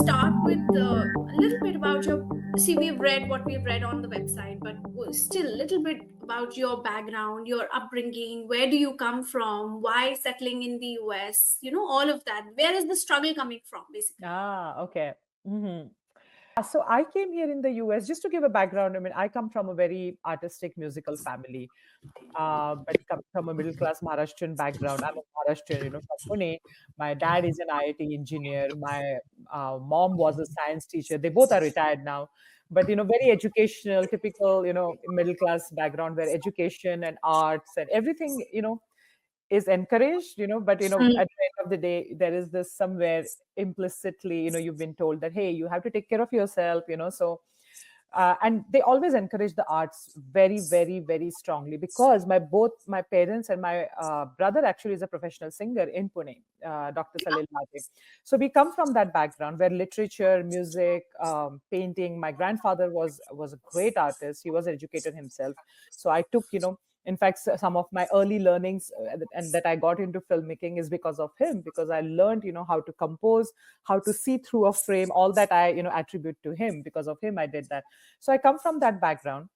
start with a little bit about your. See, we've read what we've read on the website, but still a little bit about your background, your upbringing. Where do you come from? Why settling in the US? All of that. Where is the struggle coming from, basically? Okay. Mhm. So I came here in the US just to give a background. I mean, I come from a very artistic musical family, but come from a middle class Maharashtrian background. I'm a Maharashtrian, from Pune. My dad is an IIT engineer. My mom was a science teacher. They both are retired now, but very educational, typical, middle class background where education and arts and everything, is encouraged, but at the end of the day, there is this somewhere implicitly, you've been told that, hey, you have to take care of yourself, so and they always encourage the arts very, very, very strongly because both my parents and my brother actually is a professional singer in Pune, Dr. Salil Mate. So we come from that background where literature, music, painting. My grandfather was a great artist. He was educated himself. So I took, in fact, some of my early learnings and that I got into filmmaking is because of him, because I learned, how to compose, how to see through a frame. All that I, attribute to him. Because of him, I did that. So I come from that background.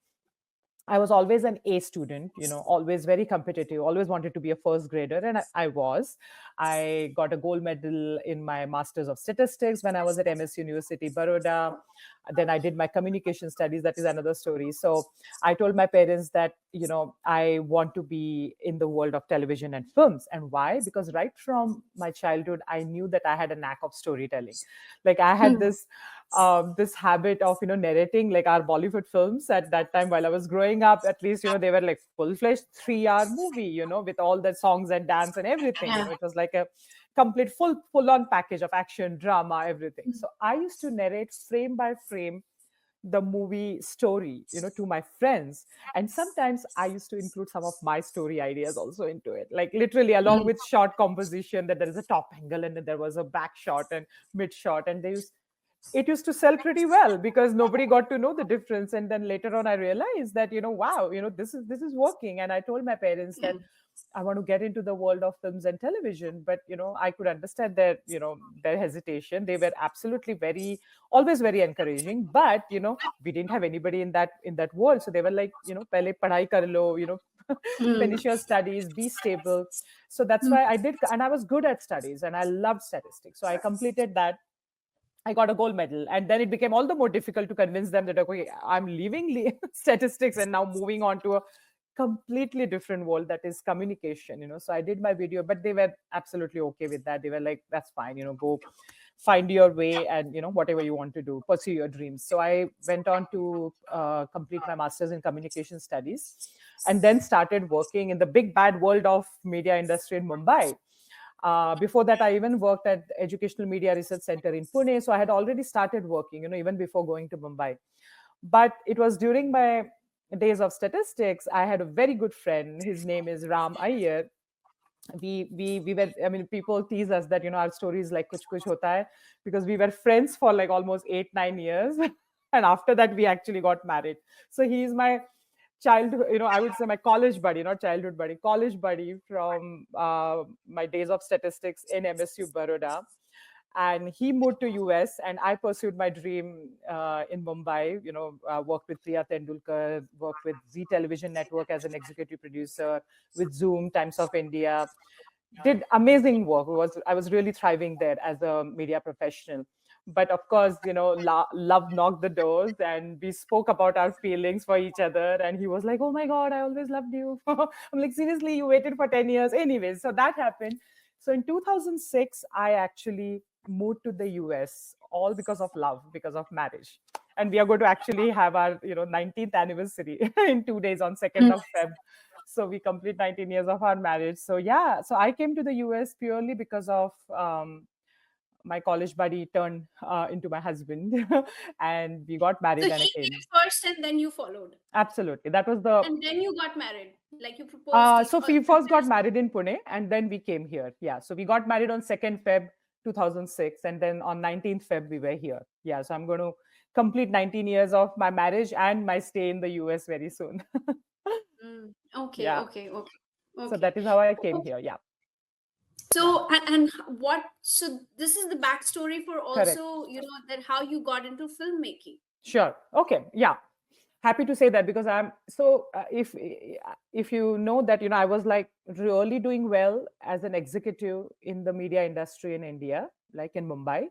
I was always an A student, always very competitive, always wanted to be a first grader. And I was. I got a gold medal in my Masters of Statistics when I was at MS University, Baroda. Then I did my communication studies. That is another story. So I told my parents that, I want to be in the world of television and films. And why? Because right from my childhood, I knew that I had a knack of storytelling. Like I had this habit of narrating like our Bollywood films at that time while I was growing up. At least they were like full-fledged 3-hour movie, with all the songs and dance and everything. Yeah. It was like a complete full-on package of action, drama, everything. So I used to narrate frame by frame the movie story, to my friends. And sometimes I used to include some of my story ideas also into it, like literally along with short composition, that there is a top angle and then there was a back shot and mid shot, and it used to sell pretty well because nobody got to know the difference. And then later on I realized that, wow, this is working. And I told my parents that I want to get into the world of films and television. But I could understand their hesitation. They were absolutely always very encouraging. But we didn't have anybody in that world. So they were like, pehle padhai kar lo, Mm. finish your studies, be stable. So that's why I did, and I was good at studies and I loved statistics. So I completed that. I got a gold medal. And then it became all the more difficult to convince them that, okay, I'm leaving statistics and now moving on to a completely different world, that is communication. So I did my video, but they were absolutely okay with that. They were like, that's fine, go find your way and, whatever you want to do, pursue your dreams. So I went on to complete my master's in communication studies and then started working in the big bad world of media industry in Mumbai. Before that, I even worked at Educational Media Research Center in Pune. So I had already started working, even before going to Mumbai. But it was during my days of statistics, I had a very good friend. His name is Ram Iyer. We were, I mean, people tease us that, our story is like kuch kuch hota hai, because we were friends for like almost 8-9 years. And after that, we actually got married. So he is my childhood, I would say my college buddy, not childhood buddy, college buddy from my days of statistics in MSU Baroda. And he moved to US and I pursued my dream in Mumbai, worked with Priya Tendulkar, worked with Z Television Network as an executive producer, with Zoom, Times of India, did amazing work. I was really thriving there as a media professional. But of course, love knocked the doors and we spoke about our feelings for each other. And he was like, oh my God, I always loved you. I'm like, seriously, you waited for 10 years. Anyways, so that happened. So in 2006, I actually moved to the US, all because of love, because of marriage. And we are going to actually have our 19th anniversary in 2 days on 2nd of Feb. So we complete 19 years of our marriage. So yeah, so I came to the US purely because of my college buddy turned into my husband. And we got So married he and I came came. first and then you followed. Absolutely, that was the And then you got married. Like you proposed. so we first got married in Pune and then we came here. Yeah, so we got married on 2nd Feb 2006 and then on 19th Feb we were here. Yeah, so I'm going to complete 19 years of my marriage and my stay in the US very soon. Okay, Yeah, okay, okay, so okay. that is how I came here. Yeah. So and what? So this is the backstory for Correct. also, that how you got into filmmaking. Sure. Okay. Yeah. Happy to say that, because I'm so if you know that, I was like really doing well as an executive in the media industry in India, like in Mumbai,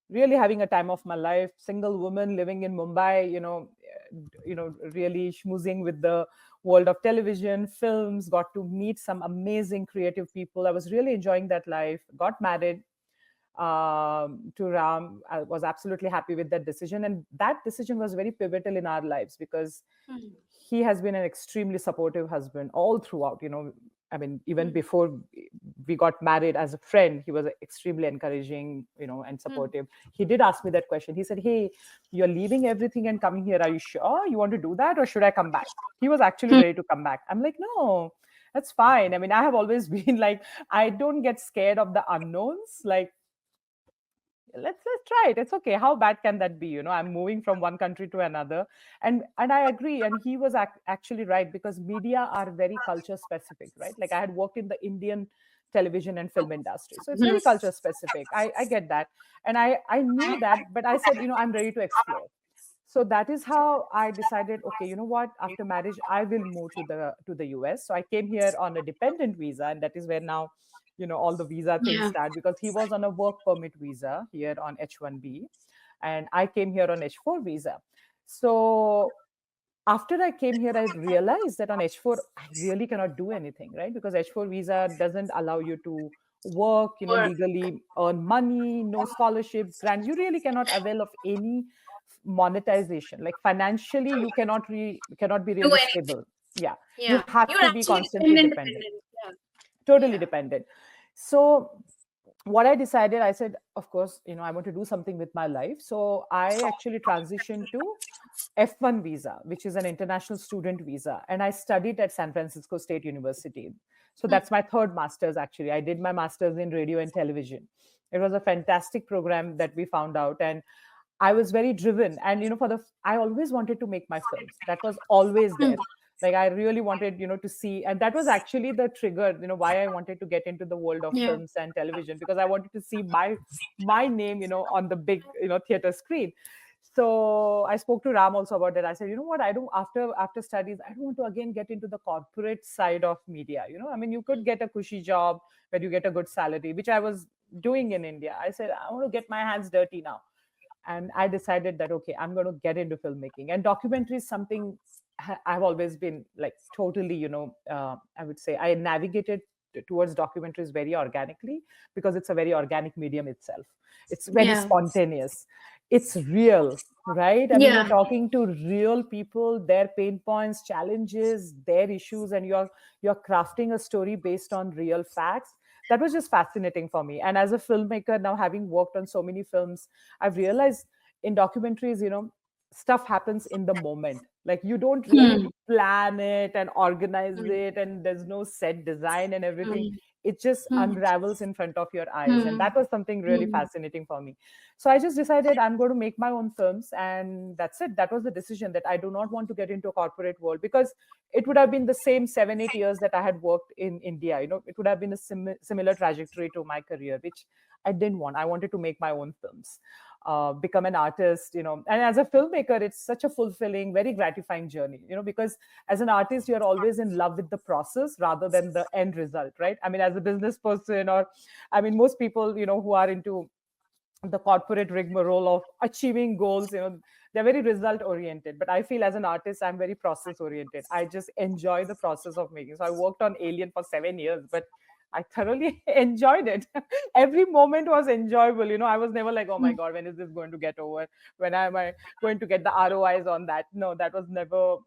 really having a time of my life, single woman living in Mumbai, really schmoozing with the world of television, films, got to meet some amazing creative people. I was really enjoying that life, got married to Ram. I was absolutely happy with that decision. And that decision was very pivotal in our lives, because Hmm. he has been an extremely supportive husband all throughout. I mean, even Hmm. before we got married, as a friend, he was extremely encouraging, and Hmm. supportive. He did ask me that question. He said, "Hey, you're leaving everything and coming here. Are you sure you want to do that, or should I come back?" He was actually Hmm. ready to come back. I'm like, "No, that's fine." I mean, I have always been like, I don't get scared of the unknowns. Like, let's try it. It's okay. How bad can that be? I'm moving from one country to another. And I agree, and he was actually right, because media are very culture specific, right? Like, I had worked in the Indian television and film industry, so it's Hmm. very culture specific. I get that. And I knew that, but I said, I'm ready to explore. So that is how I decided, okay, you know what, after marriage I will move to the US. So I came here on a dependent visa, and that is where now, all the visa things Yeah. start, because he was on a work permit visa here on H1B, and I came here on H4 visa. So after I came here, I realized that on H4 I really cannot do anything, right? Because H4 visa doesn't allow you to work, Or legally, earn money, no scholarships, grants. You really cannot avail of any monetization. Like, financially, you cannot be do really anything. stable. Yeah, you Yeah. have You're to be actually constantly dependent, dependent, dependent. Yeah. totally Yeah. dependent. So what I decided, I said, of course, I want to do something with my life. So I actually transitioned to F1 visa, which is an international student visa. And I studied at San Francisco State University. So Hmm. that's my third master's, actually. I did my master's in radio and television. It was a fantastic program that we found out. And I was very driven. And, I always wanted to make my films. That was always Hmm. there. Like, I really wanted, to see. And that was actually the trigger, why I wanted to get into the world of Yeah. films and television, because I wanted to see my name, on the big, theater screen. So I spoke to Ram also about that. I said, you know what, I don't, after studies, I don't want to again get into the corporate side of media. I mean, you could get a cushy job where you get a good salary, which I was doing in India. I said, I want to get my hands dirty now. And I decided that, okay, I'm going to get into filmmaking. And documentary is something I've always been like totally, I would say I navigated towards documentaries very organically, because it's a very organic medium itself. It's very Yeah. spontaneous, it's real, right? I mean, you're Yeah. talking to real people, their pain points, challenges, their issues, and you're crafting a story based on real facts. That was just fascinating for me. And as a filmmaker, now having worked on so many films, I've realized in documentaries, stuff happens in the moment. Like, you don't really Hmm. plan it and organize Hmm. it, and there's no set design and everything. Hmm. It just Hmm. unravels in front of your eyes. And Hmm. that was something really Hmm. fascinating for me. So I just decided I'm going to make my own films. And that's it. That was the decision, that I do not want to get into a corporate world, because it would have been the same 7-8 years that I had worked in India. It would have been a similar trajectory to my career, which I didn't want. I wanted to make my own films, become an artist, and as a filmmaker, it's such a fulfilling, very gratifying journey, because as an artist, you're always in love with the process rather than the end result, right? I mean, as a business person, or I mean, most people, who are into the corporate rigmarole of achieving goals, they're very result oriented. But I feel as an artist, I'm very process oriented. I just enjoy the process of making. So I worked on Alien for 7 years, but I thoroughly enjoyed it. Every moment was enjoyable. I was never like, oh my Hmm. God, when is this going to get over? When am I going to get the ROIs on that? No, that was never.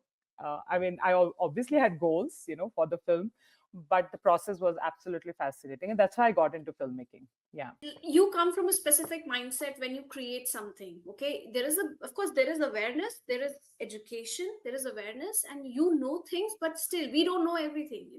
I mean, I obviously had goals, for the film, but the process was absolutely fascinating. And that's how I got into filmmaking. Yeah. You come from a specific mindset when you create something. Okay, there is of course there is awareness, there is education, there is awareness, and you know things, but still we don't know everything.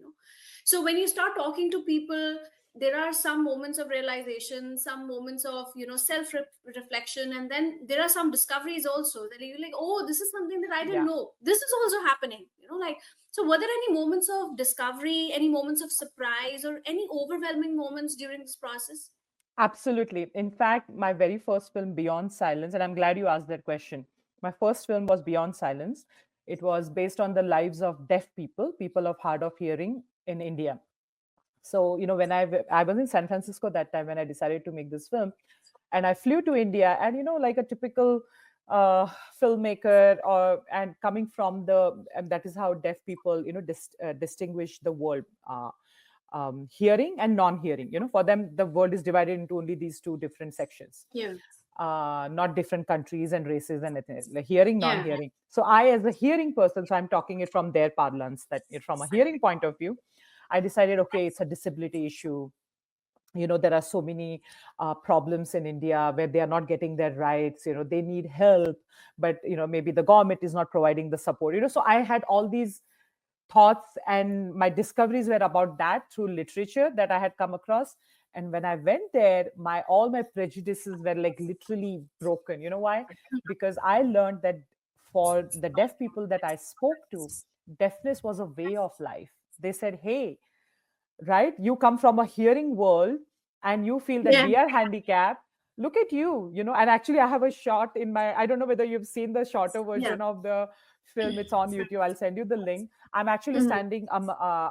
So when you start talking to people, there are some moments of realization, some moments of self reflection, and then there are some discoveries also that you're like, oh, this is something that I didn't Yeah. know, this is also happening. like, so were there any moments of discovery, any moments of surprise, or any overwhelming moments during this process? Absolutely. In fact, my very first film, Beyond Silence, and I'm glad you asked that question. My first film was Beyond Silence. It was based on the lives of deaf people, people of hard of hearing in India. So, when I was in San Francisco that time when I decided to make this film, and I flew to India, and like a typical uh, filmmaker, and coming from and that is how deaf people, distinguish the world. Hearing and non-hearing. For them, the world is divided into only these two different sections, Yeah. not different countries and races and ethnic, like hearing, Yeah. non-hearing. So I, as a hearing person, so I'm talking it from their parlance, that from a hearing point of view, I decided, okay, it's a disability issue. There are so many problems in India where they are not getting their rights. They need help, but maybe the government is not providing the support. So I had all these thoughts, and my discoveries were about that through literature that I had come across. And when I went there, my all my prejudices were like literally broken. You know why? Because I learned that for the deaf people that I spoke to, deafness was a way of life. They said, hey, right, you come from a hearing world and you feel that Yeah. we are handicapped. Look at you. And actually I have a shot in my, I don't know whether you've seen the shorter Yeah. version of the film. It's on YouTube. I'll send you the link. I'm actually Mhm. standing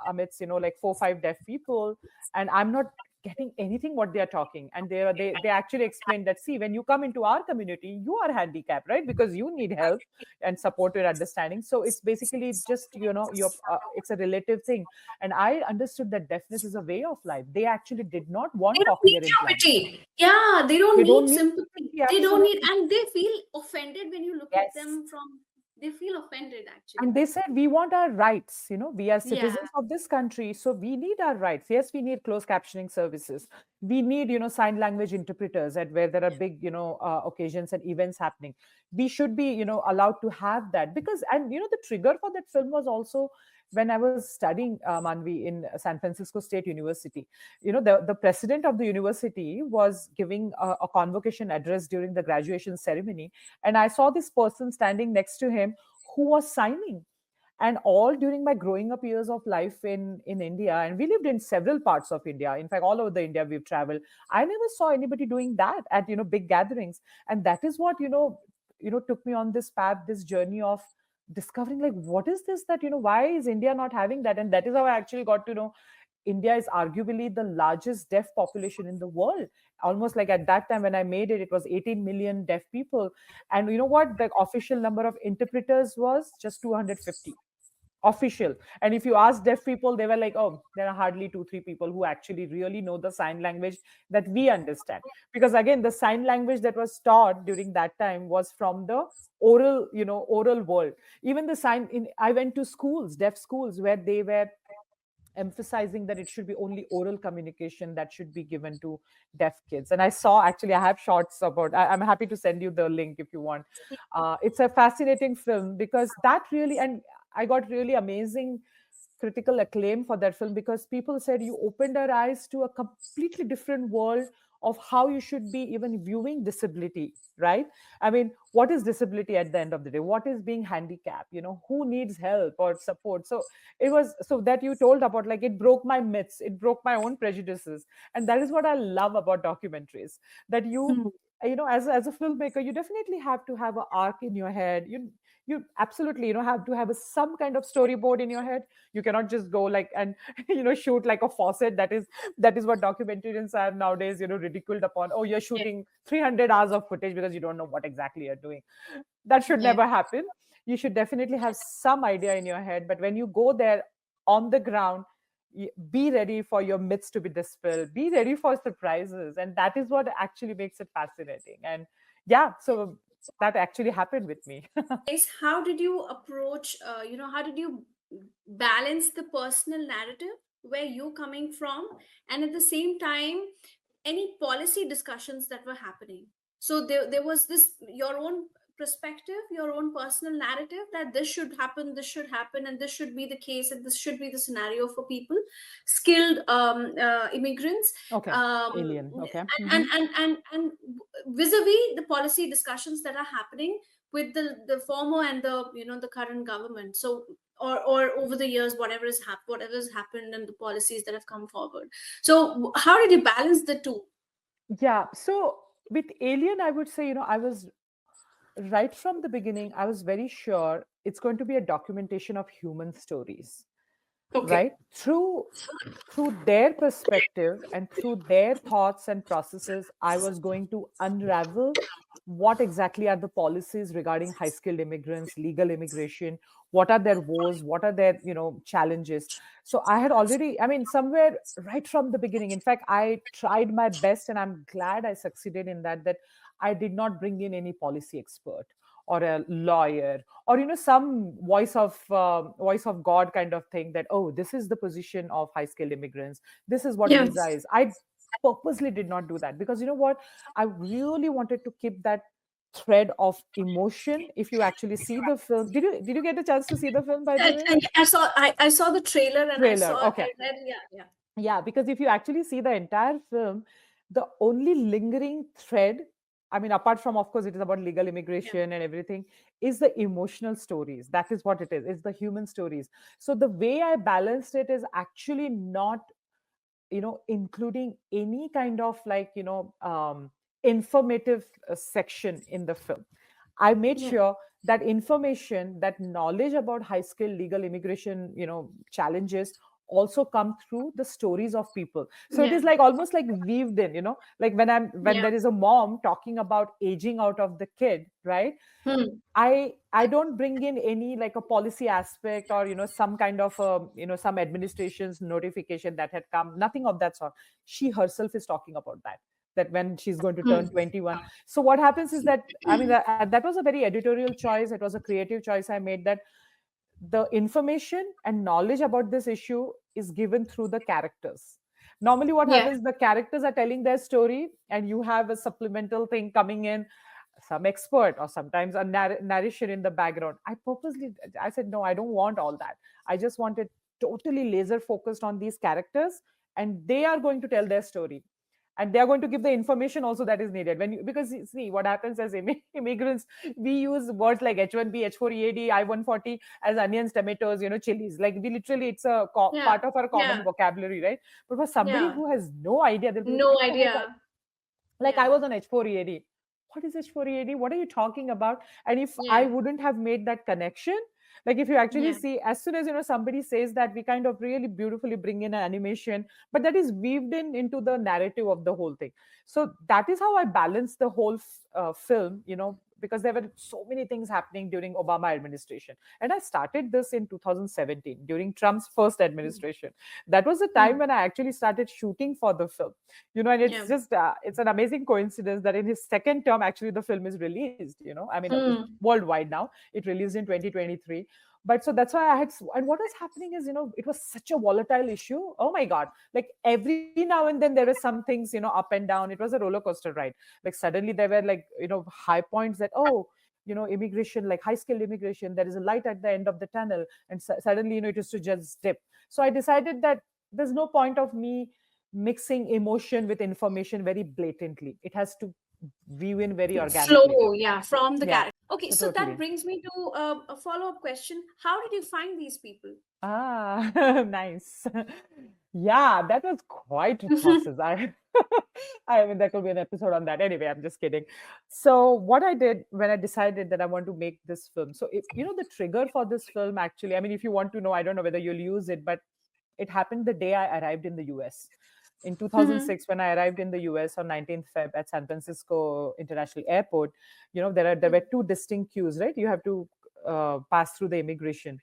amidst like 4 5 deaf people, and I'm not getting anything what they are talking. And they actually explain that, see, when you come into our community, you are handicapped, right, because you need help and support your understanding. So it's basically just your it's a relative thing. And I understood that deafness is a way of life. They actually did not They want don't need cochlear implants. empathy. Yeah, they don't They need don't need sympathy. sympathy, They don't need, absolutely. and they feel offended when you look at Yes. them from. They feel offended actually. And they said, we want our rights. We are Yeah. citizens of this country, so we need our rights. Yes, we need closed captioning services. We need sign language interpreters at where there are big occasions and events happening. We should be allowed to have that. Because, and the trigger for that film was also when I was studying, Manvi, in San Francisco State University. The president of the university was giving a convocation address during the graduation ceremony, and I saw this person standing next to him who was signing. And all during my growing up years of life in India, and we lived in several parts of India, in fact all over the India we've traveled, I never saw anybody doing that at big gatherings. And that is what took me on this path, this journey of discovering, like, what is this, that why is India not having that? And that is how I actually got to know India is arguably the largest deaf population in the world. Almost like at that time when I made it, it was 18 million deaf people. And you know what? The official number of interpreters was just 250 official. And if you ask deaf people, they were like, oh, there are hardly 2 3 people who actually really know the sign language that we understand. Because again, the sign language that was taught during that time was from the oral world. Even the sign in, I went to schools, deaf schools, where they were emphasizing that it should be only oral communication that should be given to deaf kids. And I saw, actually I have shorts about, I'm happy to send you the link if you want. It's a fascinating film because that really, and I got really amazing critical acclaim for that film, because people said you opened our eyes to a completely different world of how you should be even viewing disability, right? I mean, what is disability at the end of the day? What is being handicapped? Who needs help or support? So it was, so that you told about, like, it broke my myths, it broke my own prejudices. And that is what I love about documentaries, that as a filmmaker, you definitely have to have an arc in your head. You absolutely have to have some kind of storyboard in your head. You cannot just go like and shoot like a faucet. That is what documentarians are nowadays ridiculed upon. Oh, you're Yeah. shooting 300 hours of footage because you don't know what exactly you're doing. That should Yeah. never happen. You should definitely have some idea in your head, but when you go there on the ground, be ready for your myths to be dispelled, be ready for surprises, and that is what actually makes it fascinating. And yeah, so that actually happened with me. Is how did you approach, how did you balance the personal narrative where you're coming from, and at the same time any policy discussions that were happening? So there was this your own perspective, your own personal narrative, that this should happen, and this should be the case, and this should be the scenario for people, skilled immigrants, Okay. Alien. Okay. Mm-hmm. and vis-a-vis the policy discussions that are happening with the former and the, the current government. So, or over the years, whatever has happened, and the policies that have come forward. So how did you balance the two? Yeah. So with Alien, I would say, I was right from the beginning, I was very sure it's going to be a documentation of human stories, Okay. right? Through their perspective and through their thoughts and processes, I was going to unravel what exactly are the policies regarding high skilled immigrants, legal immigration, what are their woes, what are their challenges. So I had already, I mean, somewhere right from the beginning, in fact, I tried my best, and I'm glad I succeeded in that I did not bring in any policy expert or a lawyer, or some voice of god kind of thing, that, oh, this is the position of high skilled immigrants, this is what Yeah. visa is. I purposely did not do that, because you know what, I really wanted to keep that thread of emotion. If you actually see the film, did you get a chance to see the film, by the way? I saw the trailer, and Trailer, I okay. read, yeah. Yeah, because if you actually see the entire film, the only lingering thread, I mean, apart from, of course, it is about legal immigration and everything, is the emotional stories. That is what it is. It's the human stories. So the way I balanced it is actually not, including any kind of like, informative section in the film. I made Yeah. sure that information, that knowledge about high skilled legal immigration, challenges also come through the stories of people. So it Yeah. is like almost like weaved in, like when Yeah. there is a mom talking about aging out of the kid, right? Hmm. I don't bring in any like a policy aspect, or some kind of some administration's notification that had come, nothing of that sort. She herself is talking about that when she's going to turn Hmm. 21. So what happens is that, I mean, that was a very editorial choice, it was a creative choice I made, that the information and knowledge about this issue is given through the characters. Normally what Yeah. happens, the characters are telling their story, and you have a supplemental thing coming in, some expert or sometimes a narration in the background. I said, no, I don't want all that. I just wanted totally laser focused on these characters, and they are going to tell their story, and they are going to give the information also that is needed. Because see what happens as immigrants, we use words like H1B, H4EAD, I-140 as onions, tomatoes, chilies. Like, we literally, it's a Yeah. part of our Yeah. common vocabulary, right? But for somebody Yeah. who has no idea, they'll be like, No what the heck idea. like, I Yeah. was on H4EAD. What is H4EAD? What are you talking about? And if I Yeah. wouldn't have made that connection, like, if you actually Yeah. see, as soon as somebody says that, we kind of really beautifully bring in an animation, but that is weaved in into the narrative of the whole thing. So that is how I balanced the whole film, because there were so many things happening during Obama administration, and I started this in 2017 during Trump's first administration. That was the time Hmm. when I actually started shooting for the film. And it's Yeah. just it's an amazing coincidence that in his second term, actually, the film is released. I mean, it's Hmm. worldwide now. It released in 2023. But so that's why I had, and what was happening is, it was such a volatile issue. Oh my god, like every now and then there were some things, up and down. It was a roller coaster ride. Like, suddenly there were like, high points that, oh, immigration, like high skilled immigration, there is a light at the end of the tunnel, and suddenly, it is to just dip. So I decided that there's no point of me mixing emotion with information very blatantly. It has to weave in very organically. Flow, yeah, from the Yeah, character. Okay, so that totally. brings me to a follow-up question. How did you find these people? Ah, nice. Yeah, that was quite a process. I mean, there could be an episode on that. Anyway, I'm just kidding. So, what I did when I decided that I want to make this film, so if, the trigger for this film, actually, I mean, if you want to know, I don't know whether you'll use it, but it happened the day I arrived in the US. In Mhm. 2006, when I arrived in the US on 19th Feb at San Francisco International Airport, there were two distinct queues, right? You have to pass through the immigration.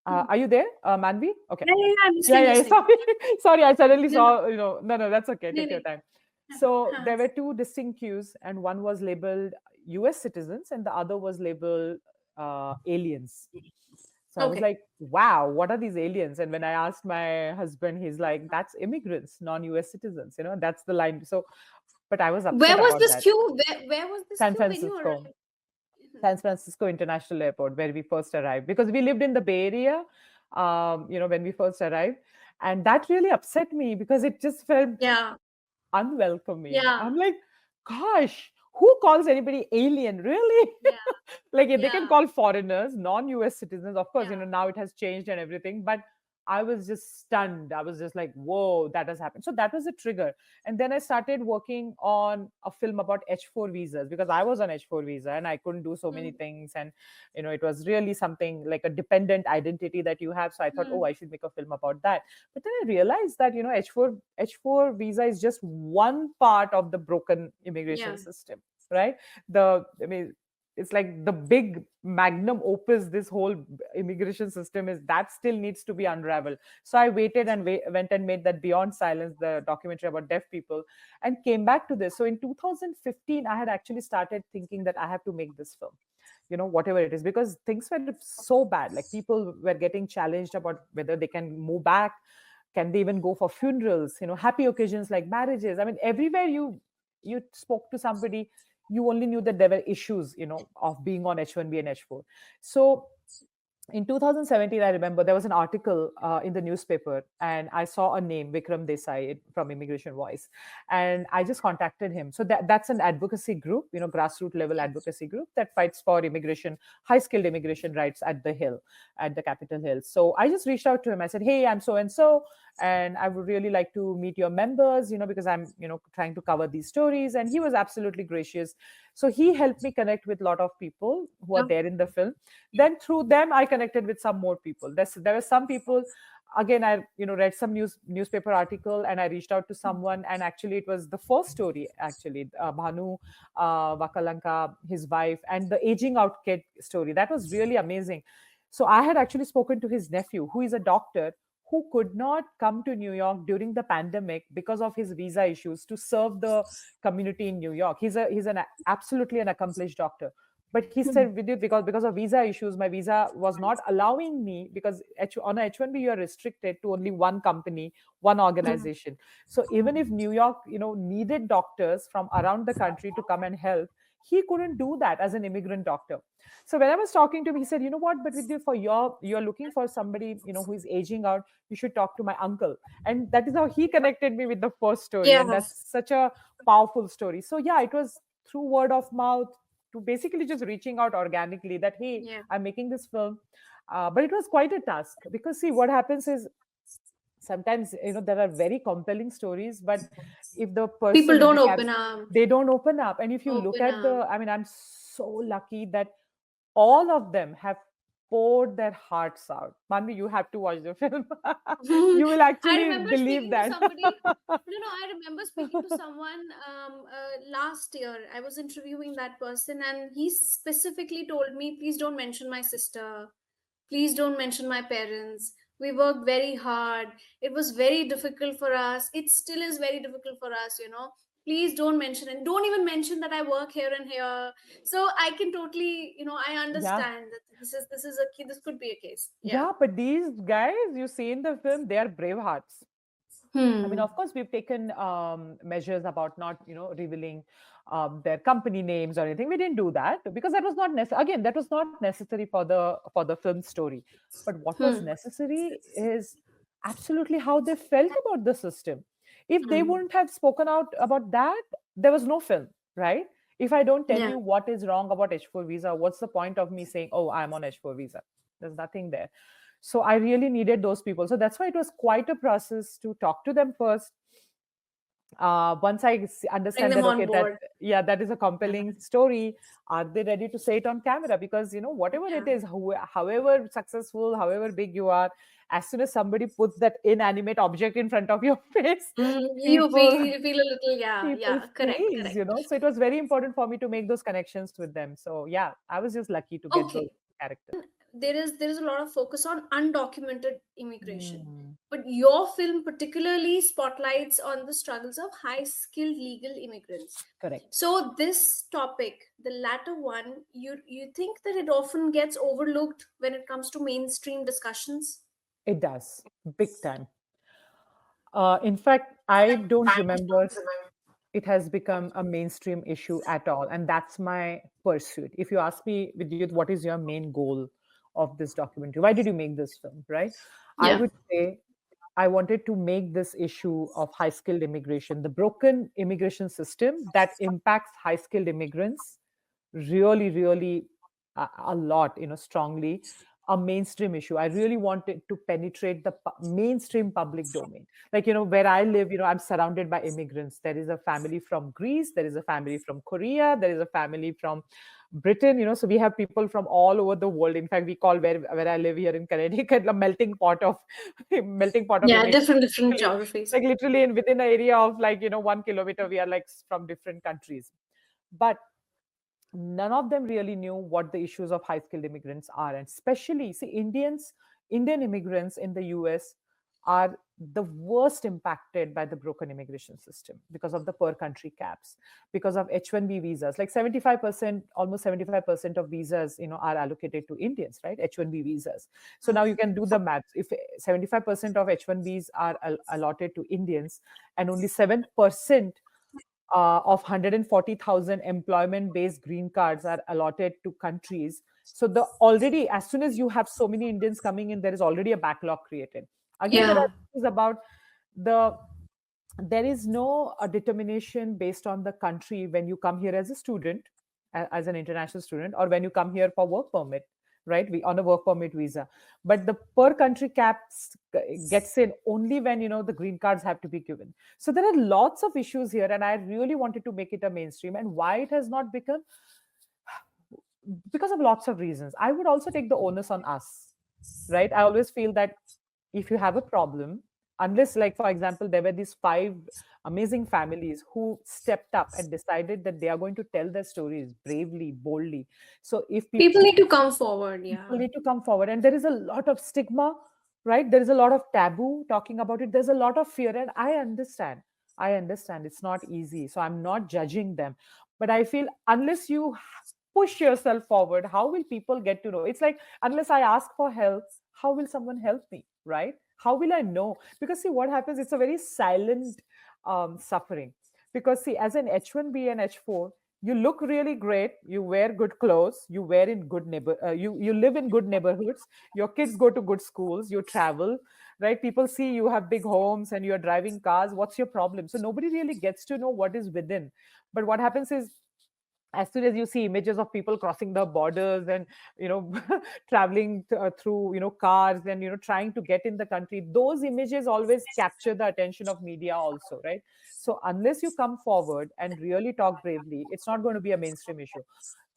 Are you there, Manvi? Okay. Yeah, yeah, yeah, I'm Yeah, listening, yeah. listening. Sorry, sorry. I suddenly No, no, saw. No, that's okay. no, Take no. your time. Huh, So huh. there were two distinct queues, and one was labeled U.S. citizens, and the other was labeled aliens. So I was Okay. like, wow, what are these aliens? And when I asked my husband, he's like, that's immigrants, non-US citizens. That's the line. So, but I was Where upset was about this that. queue? Where was this San queue when you Francisco. arrived? San Francisco International Airport, where we first arrived, because we lived in the Bay Area, when we first arrived. And that really upset me because it just felt Yeah. unwelcoming. Yeah. I'm like, gosh, who calls anybody alien? Really? Yeah. Like they can Yeah. call foreigners, non-US citizens. Of course, Yeah. now it has changed and everything, but I was just stunned. I was just like, whoa, that has happened. So that was a trigger. And then I started working on a film about H4 visas because I was on H4 visa and I couldn't do so many Hmm. things. And, it was really something like a dependent identity that you have. So I thought, oh, Hmm. I should make a film about that. But then I realized that, H4 visa is just one part of the broken immigration Yeah. system, right? I mean, it's like the big magnum opus this whole immigration system is, that still needs to be unraveled. So I waited and went and made that Beyond Silence, the documentary about deaf people, and came back to this. So in 2015 I had actually started thinking that I have to make this film, whatever it is, because things were so bad. Like people were getting challenged about whether they can move back, can they even go for funerals, happy occasions like marriages. I mean, everywhere you spoke to somebody, you only knew that there were issues, of being on H1B and H4. So in 2017, I remember there was an article in the newspaper, and I saw a name, Vikram Desai from Immigration Voice, and I just contacted him. So that's an advocacy group, grassroots level advocacy group that fights for immigration, high skilled immigration rights at the Hill, at the Capitol Hill. So I just reached out to him. I said, "Hey, I'm so and so, and I would really like to meet your members, because I'm, trying to cover these stories." And he was absolutely gracious. So he helped me connect with a lot of people who are Yeah. there in the film. Then through them I connected with some more people. There were some people, again, I read some newspaper article, and I reached out to someone, and actually it was the first story, actually, Bhanu Vakalanka, his wife, and the aging out kid story. That was really amazing. So I had actually spoken to his nephew, who is a doctor, who could not come to New York during the pandemic because of his visa issues to serve the community in New York. He's an absolutely an accomplished doctor. But he Hmm. said, Vidyut, because of visa issues, my visa was not allowing me, because on a H1B you are restricted to only one company, one Hmm. organization. So even if New York, needed doctors from around the country to come and help, he couldn't do that as an immigrant doctor. So when I was talking to him, he said, "You know what? But with you, you're looking for somebody, who is aging out. You should talk to my uncle." And that is how he connected me with the first story. And Yeah. that's such a powerful story. So yeah, it was through word of mouth, to basically just reaching out organically that, hey, Yeah. I'm making this film. But it was quite a task, because see, what happens is sometimes, there are very compelling stories, but if the People person, if don't the open up. they don't open up. And if you look Open at up. I mean, I'm so lucky that all of them have poured their hearts out. Manvi, you have to watch the film. You will I actually remember believe speaking to that. somebody. No, no, I remember speaking to someone last year. I was interviewing that person, and he specifically told me, please don't mention my sister. Please don't mention my parents. We worked very hard. It was very difficult for us. It still is very difficult for us. Please don't mention it. Don't even mention that I work here and here. So I can totally, I Yeah. understand that this could be a case. Yeah. Yeah, but these guys you see in the film, they are brave hearts. I mean, Hmm. of course, we've taken measures about not, revealing their company names or anything. We didn't do that because that was not necessary. Again, that was not necessary for the film story. But what was Hmm. necessary is absolutely how they felt about the system. If they Hmm. wouldn't have spoken out about that, there was no film, right? If I don't tell Yeah. you what is wrong about H4 visa, what's the point of me saying, "Oh, I'm on H4 visa"? There's nothing there. So I really needed those people. So that's why it was quite a process to talk to them first. Once I Bring understand them that, on okay, that, board. yeah, that is a Yeah. compelling story, are they ready to say it on camera? Because whatever Yeah. it is, however successful, however big you are, as soon as somebody puts that inanimate object in front of your face, You people feel a little, yeah, people yeah, correct, freeze. correct. So it was very important for me to make those connections with them. So yeah, I was just lucky to get those Okay. characters. There is a lot of focus on undocumented immigration, Hmm. but your film particularly spotlights on the struggles of high skilled legal immigrants. Correct. So this topic, the latter one, you think that it often gets overlooked when it comes to mainstream discussions? It does, big time. In fact, I don't remember it has become a mainstream issue at all. And that's my pursuit. If you ask me, Vidyut, what is your main goal of this documentary? Why did you make this film, right? I Yeah. would say I wanted to make this issue of high skilled immigration, the broken immigration system that impacts high skilled immigrants really, really a lot, strongly, a mainstream issue. I really wanted to penetrate the mainstream public domain. Like, where I live, I'm surrounded by immigrants. There is a family from Greece, there is a family from Korea, there is a family from Britain, so we have people from all over the world. In fact, we call where I live here in Connecticut a melting pot of melting pot of Yeah, immigrants. different geographies. Like literally within an area of like 1 kilometer, we are like from different countries. But none of them really knew what the issues of high skilled immigrants are. And especially, see, Indian immigrants in the US are the worst impacted by the broken immigration system because of the per country caps, because of H1B visas. Like 75%, almost 75% of visas, are allocated to Indians, right? H1B visas. So now you can do the maths. If 75% of H1Bs are allotted to Indians and only 7% of 140,000 employment-based green cards are allotted to countries. So the already, as soon as you have so many Indians coming in, there is already a backlog created. Again, there Yeah. are issues about the there is no determination based on the country when you come here as a student, as an international student, or when you come here for work permit, right? We on a work permit visa, but the per country caps gets in only when the green cards have to be given. So there are lots of issues here, and I really wanted to make it a mainstream. And why it has not become, because of lots of reasons. I would also take the onus on us, right? I always feel that if you have a problem, unless, like, for example, there were these 5 amazing families who stepped up and decided that they are going to tell their stories bravely, boldly. So if People need to come forward. people Yeah. need to come forward, and there is a lot of stigma, right? There is a lot of taboo talking about it. There's a lot of fear, and I understand it's not easy, so I'm not judging them. But I feel unless you push yourself forward, how will people get to know? It's like, unless I ask for help, how will someone help me, right? How will I know? Because see, what happens, it's a very silent suffering. Because see, as an H1B and H4, you look really great, you wear good clothes, you wear in good you live in good neighborhoods, your kids go to good schools, you travel, right? People see you have big homes and you're driving cars. What's your problem? So nobody really gets to know what is within. But what happens is, as soon as you see images of people crossing the borders and traveling through cars and trying to get in the country, those images always capture the attention of media also, right? So unless you come forward and really talk bravely, it's not going to be a mainstream issue.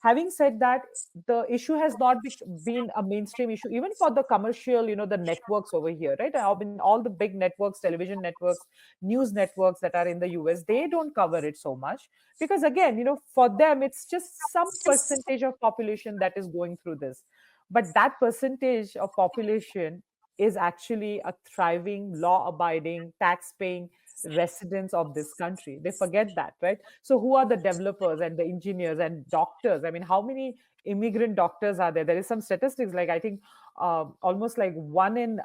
Having said that, the issue has not been a mainstream issue even for the commercial, the networks over here, right? I mean, all the big networks, television networks, news networks that are in the US, they don't cover it so much, because again, for them it's just some percentage of population that is going through this. But that percentage of population is actually a thriving, law abiding, tax paying residents of this country. They forget that, right? So who are the developers and the engineers and doctors? I mean, how many immigrant doctors are there? There is some statistics, like I think almost like 1 in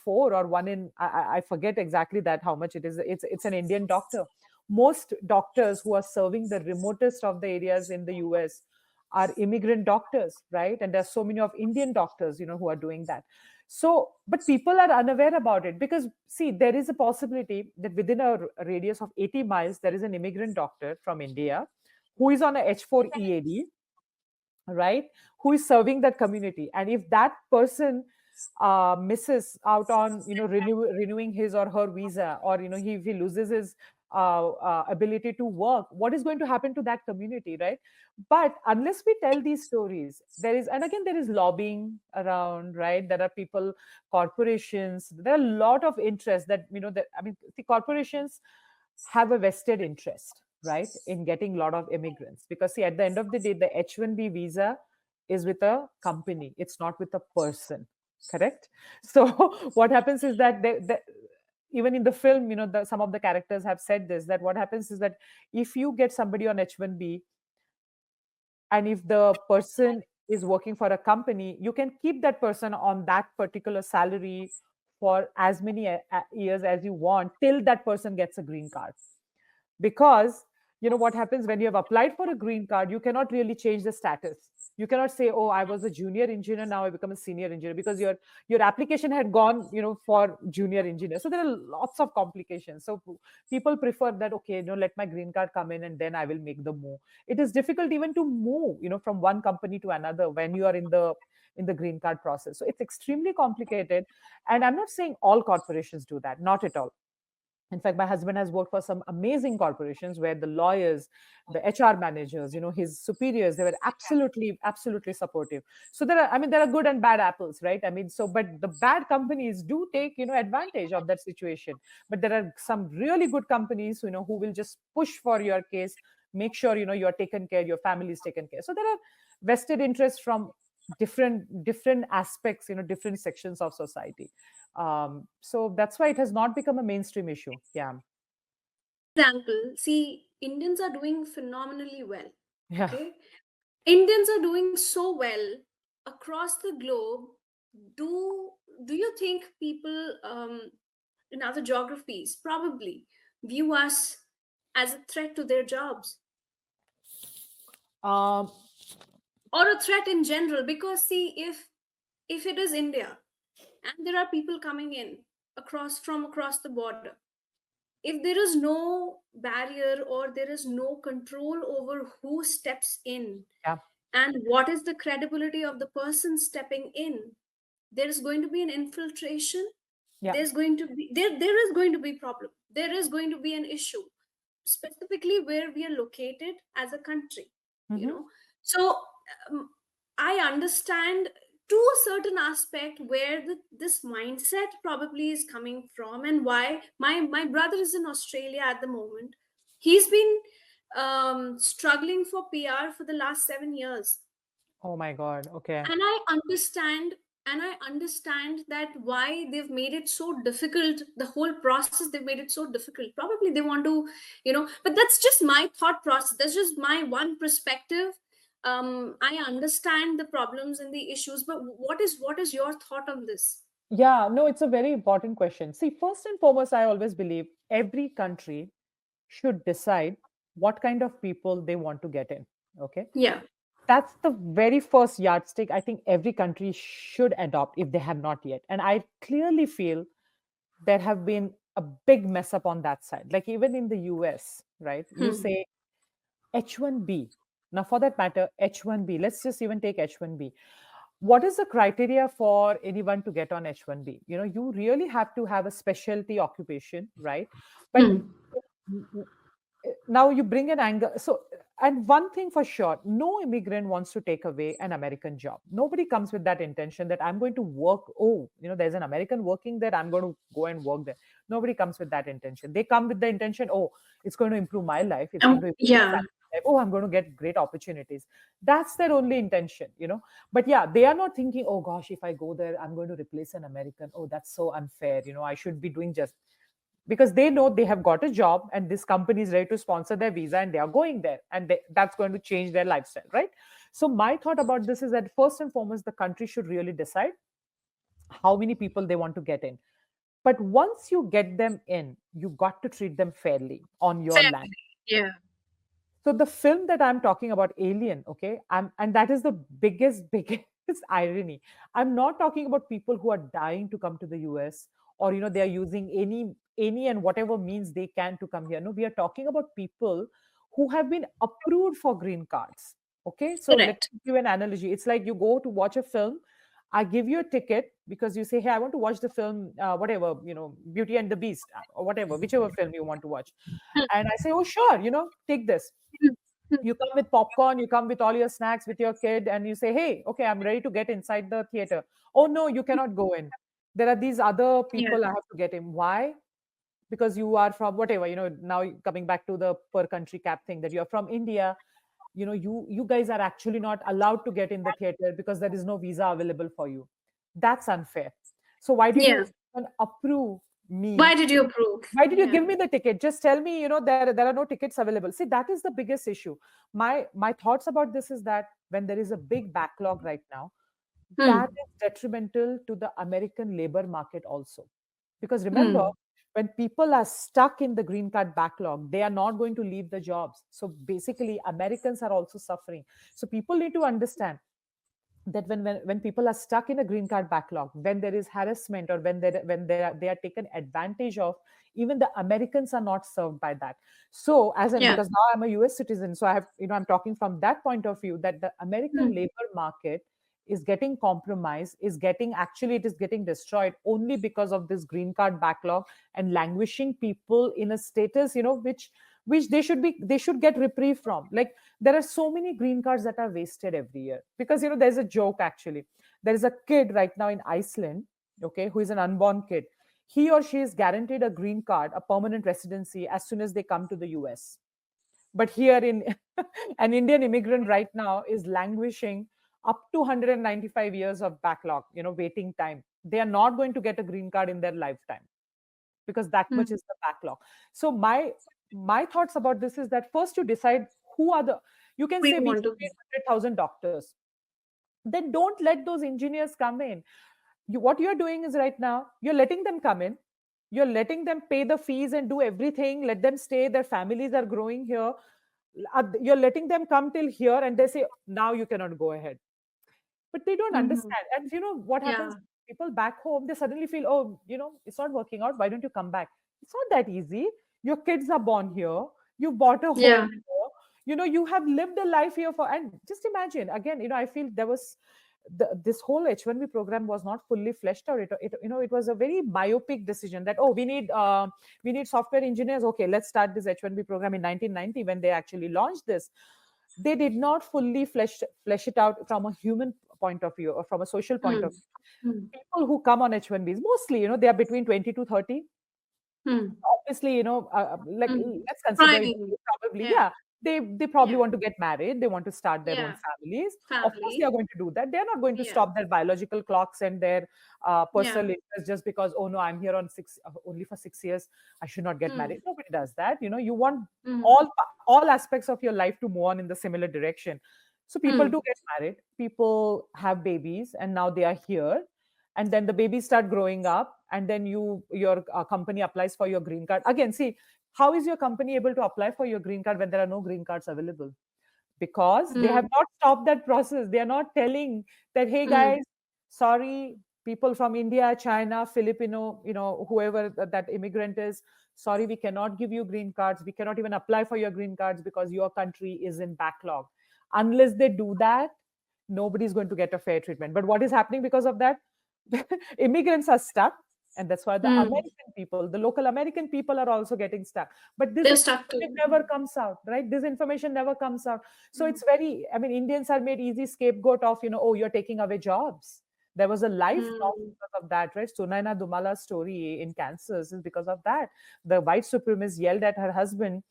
4, or I forget exactly that how much it is. It's an Indian doctor. Most doctors who are serving the remotest of the areas in the US are immigrant doctors, right? And there's so many of Indian doctors, who are doing that. So, but people are unaware about it, because see, there is a possibility that within a radius of 80 miles, there is an immigrant doctor from India who is on a H4 EAD, right? Who is serving that community. And if that person misses out on renewing his or her visa, or if he loses his ability to work, what is going to happen to that community, right? But unless we tell these stories, there is, and again, there is lobbying around, right? There are people, corporations, there are a lot of interest that that, I mean, the corporations have a vested interest, right, in getting a lot of immigrants, because see, at the end of the day, the H1B visa is with a company, it's not with a person, correct? So what happens is that even in the film, some of the characters have said this, that what happens is that if you get somebody on H1B, and if the person is working for a company, you can keep that person on that particular salary for as many years as you want, till that person gets a green card. because what happens when you have applied for a green card, you cannot really change the status. You cannot say, oh, I was a junior engineer, now I become a senior engineer, because your application had gone for junior engineer. So there are lots of complications. So people prefer that, okay, let my green card come in and then I will make the move. It is difficult even to move from one company to another when you are in the green card process. So it's extremely complicated. And I'm not saying all corporations do that, not at all. In fact, my husband has worked for some amazing corporations where the lawyers, the HR managers, his superiors, they were absolutely supportive. So there are good and bad apples, right? I mean, so, but the bad companies do take, advantage of that situation. But there are some really good companies, who will just push for your case, make sure, you're taken care, your family is taken care. So there are vested interests from different aspects, different sections of society. So that's why it has not become a mainstream issue. Yeah. Example, see, Indians are doing phenomenally well. Yeah. Okay. Indians are doing so well across the globe. Do do you think people in other geographies probably view us as a threat to their jobs um, or a threat in general? Because see, if it is India and there are people coming in across the border, if there is no barrier or there is no control over who steps in yeah. and what is the credibility of the person stepping in, there is going to be an infiltration. Yeah. There is going to be problem, there is going to be an issue, specifically where we are located as a country, you Hmm. know. So um, I understand to a certain aspect where this mindset probably is coming from, and why my brother is in Australia at the moment. He's been struggling for PR for the last 7 years, Oh my God. Okay. and I understand that why they've made it so difficult. The whole process, they've made it so difficult. Probably they want to, but that's just my thought process, that's just my one perspective. I understand the problems and the issues, but what is your thought on this? Yeah. No, it's a very important question. See, first and foremost, I always believe every country should decide what kind of people they want to get in. Okay. Yeah. That's the very first yardstick I think every country should adopt if they have not yet. And I clearly feel there have been a big mess up on that side. Like even in the US, right? You Hmm. say H1B. Now, for that matter, H1B, let's just even take H1B. What is the criteria for anyone to get on H1B? You really have to have a specialty occupation, right? But Hmm. now you bring an angle. So, and one thing for sure, no immigrant wants to take away an American job. Nobody comes with that intention that I'm going to work. Oh, there's an American working there, I'm going to go and work there. Nobody comes with that intention. They come with the intention, oh, it's going to improve my life, it's going to improve my Yeah. family life. Oh, I'm going to get great opportunities. That's their only intention. But yeah, they are not thinking, oh gosh, if I go there, I'm going to replace an American. Oh, that's so unfair. I should be doing just, because they know they have got a job and this company is ready to sponsor their visa and they are going there, and that's going to change their lifestyle, right? So my thought about this is that first and foremost, the country should really decide how many people they want to get in. But once you get them in, you got to treat them fairly on your Fair. land. Yeah. So the film that I'm talking about, Alien, okay, and that is the biggest irony. I'm not talking about people who are dying to come to the US, or they are using any and whatever means they can to come here. No, we are talking about people who have been approved for green cards. Okay, so let Correct. me give you an analogy. It's like you go to watch a film. I give you a ticket because you say, hey, I want to watch the film, whatever, Beauty and the Beast, or whatever, whichever film you want to watch. And I say, oh, sure, take this. You come with popcorn, you come with all your snacks with your kid, and you say, hey, okay, I'm ready to get inside the theater. Oh, no, you cannot go in. There are these other Yeah. people I have to get in. Why? Because you are from whatever, now coming back to the per country cap thing, that you're from India. You guys are actually not allowed to get in the theater because there is no visa available for you. That's unfair. So why did Yeah. you even approve Why me? did you approve? Why did you Yeah. give me the ticket? Just tell me, there are no tickets available. See, that is the biggest issue. My thoughts about this is that when there is a big backlog right now, that Hmm. is detrimental to the American labor market also. Because remember, Hmm. When people are stuck in the green card backlog, they are not going to leave the jobs. So basically, Americans are also suffering. So people need to understand that when people are stuck in a green card backlog, when there is harassment, or when they are taken advantage of, even the Americans are not served by that. So as in, Yeah. because now I'm a US citizen, so I have, I'm talking from that point of view, that the American Hmm. labor market is getting compromised, is getting, actually it is getting destroyed only because of this green card backlog, and languishing people in a status, which they should get reprieve from. Like, there are so many green cards that are wasted every year, because there's a joke, actually. There is a kid right now in Iceland, okay, who is an unborn kid. He or she is guaranteed a green card, a permanent residency, as soon as they come to the US. But here in an Indian immigrant right now is languishing up to 195 years of backlog, waiting time. They are not going to get a green card in their lifetime, because that much Hmm. is the backlog. So my thoughts about this is that, first you decide who are the, you can We say we want to. need 100,000 doctors. Then don't let those engineers come in. What you're doing is, right now you're letting them come in, you're letting them pay the fees and do everything, let them stay, their families are growing here. You're letting them come till here, and they say, now you cannot go ahead. But they don't Hmm. understand. And what happens? Yeah. People back home, they suddenly feel, oh, it's not working out. Why don't you come back? It's not that easy. Your kids are born here. You bought a home Yeah. here. You have lived a life here and just imagine again. I feel there was this whole H1B program was not fully fleshed out. It was a very myopic decision that, oh, we need software engineers. Okay, let's start this H1B program in 1990 when they actually launched this. They did not fully flesh it out from a human point of view or from a social point of Hmm. view. Hmm. People who come on H1Bs, mostly, they are between 20 to 30. Hmm. Obviously, like, Hmm. let's consider it, Priming. probably, Yeah. yeah, they probably Yeah. want to get married, they want to start their own Yeah. families. Of course they Family. are going to do that. They're not going to Yeah. stop their biological clocks and their Yeah. personal interest just because, oh no, I'm here on only for 6 years, I should not get Hmm. married. Nobody does that. You want Hmm. all aspects of your life to move on in the similar direction. So people Hmm. do get married, people have babies, and now they are here, and then the babies start growing up, and then your company applies for your green card again. See, how is your company able to apply for your green card when there are no green cards available? Because they have Hmm. not stopped that process. They are not telling that, hey Hmm. guys, sorry, people from India, China, Filipino, whoever that immigrant is, sorry, we cannot give you green cards, we cannot even apply for your green cards because your country is in backlog. Unless they do that, nobody's going to get a fair treatment. But what is happening because of that? Immigrants are stuck, and that's why the Hmm. American people, the local American people, are also getting stuck. But this They're stuck information too. never comes out, right? This information never comes out. So Hmm. it's very, I mean, Indians are made easy scapegoat of, oh, you're taking away jobs. There was a life lost Hmm. because of that, right? Sunaina Dumala's story in Kansas is because of that. The white supremacist yelled at her husband